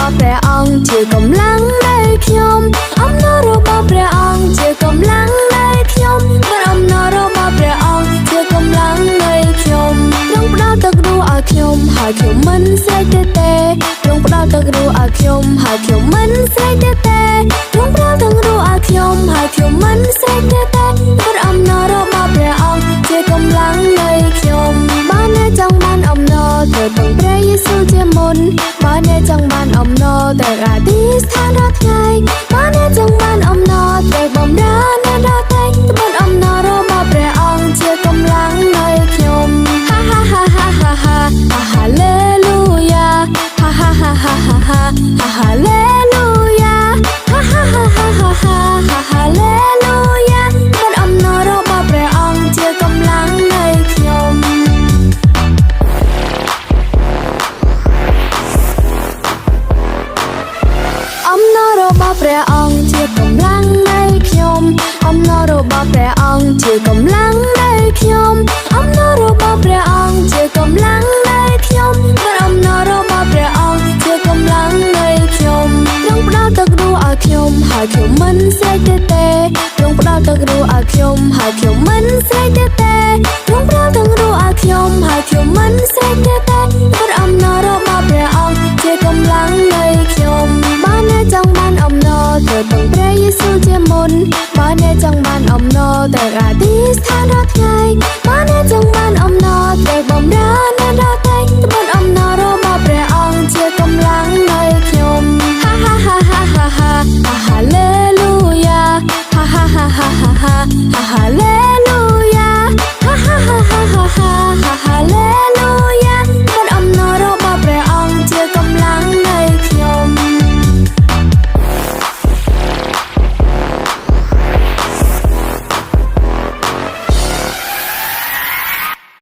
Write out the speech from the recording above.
របស់ព្រះអង្គជាកម្លាំងនៃខ្ញុំអំណររបស់ព្រះអង្គជាកម្លាំងនៃខ្ញុំព្រោះអំណររបស់ព្រះអង្គជាកម្លាំងនៃខ្ញុំទ្រង់ផ្ដល់ទឹករស់ឲ្យខ្ញុំហើយខ្ញុំមិនស្រេកទេទ្រង់ផ្ដល់ទឹករស់ឲ្យខ្ញុំហើយខ្ញុំមិនស្រេកទេទ្រង់ផ្ដល់ទឹករស់ឲ្យខ្ញុំហើយខ្ញុំមិនស្រេកទេព្រោះអំណររបស់ព្រះអង្គជាកម្លាំងនៃខ្ញុំបានអ្នកចង់បានអំណរទៅពឹងព្រះយេស៊ូវជាមុនបានអ្នកចង់បានអំណរទៅអធិស្ឋានរាល់ថ្ងៃបានអ្នកចង់បានអំណរទៅបម្រើអ្នកដទៃបានអំណររបស់ព្រះអង្គជាកម្លាំងនៃខ្ញុំហាហាហាហាហាហាហាឡេលូយ៉ាហាហាហាហាហាហាហាឡេលូយ៉ាហាហាហាហាហាហាហាឡេលូយ៉ាបានអំណររបស់ព្រះអង្គជាកម្លាំងនៃខ្ញុំអំណររបស់ព្រះអង្គជាកម្លាំងនៃខ្ញុំអំណររបស់ព្រះអង្គជាកម្លាំងនៃខ្ញុំអំណររបស់ព្រះអង្គជាកម្លាំងនៃខ្ញុំព្រោះអំណររបស់ព្រះអង្គជាកម្លាំងនៃខ្ញុំទ្រង់ផ្ដល់ទឹករស់ឲ្យខ្ញុំហើយខ្ញុំមិនស្រេកទេទ្រង់ផ្ដល់ទឹករស់ឲ្យខ្ញុំហើយខ្ញុំមិនស្រេកទេទ្រង់ផ្ដល់ទឹករស់ឲ្យខ្ញុំហើយខ្ញុំមិនស្រេកទេព្រោះអំណររបស់ព្រះអង្គជាកម្លាំងនៃខ្ញុំបានអ្នកចង់បានអំណរទៅពឹងព្រះយេស៊ូវជាមុនបានអ្នកចង់បានអំណរទៅអធិស្ឋាន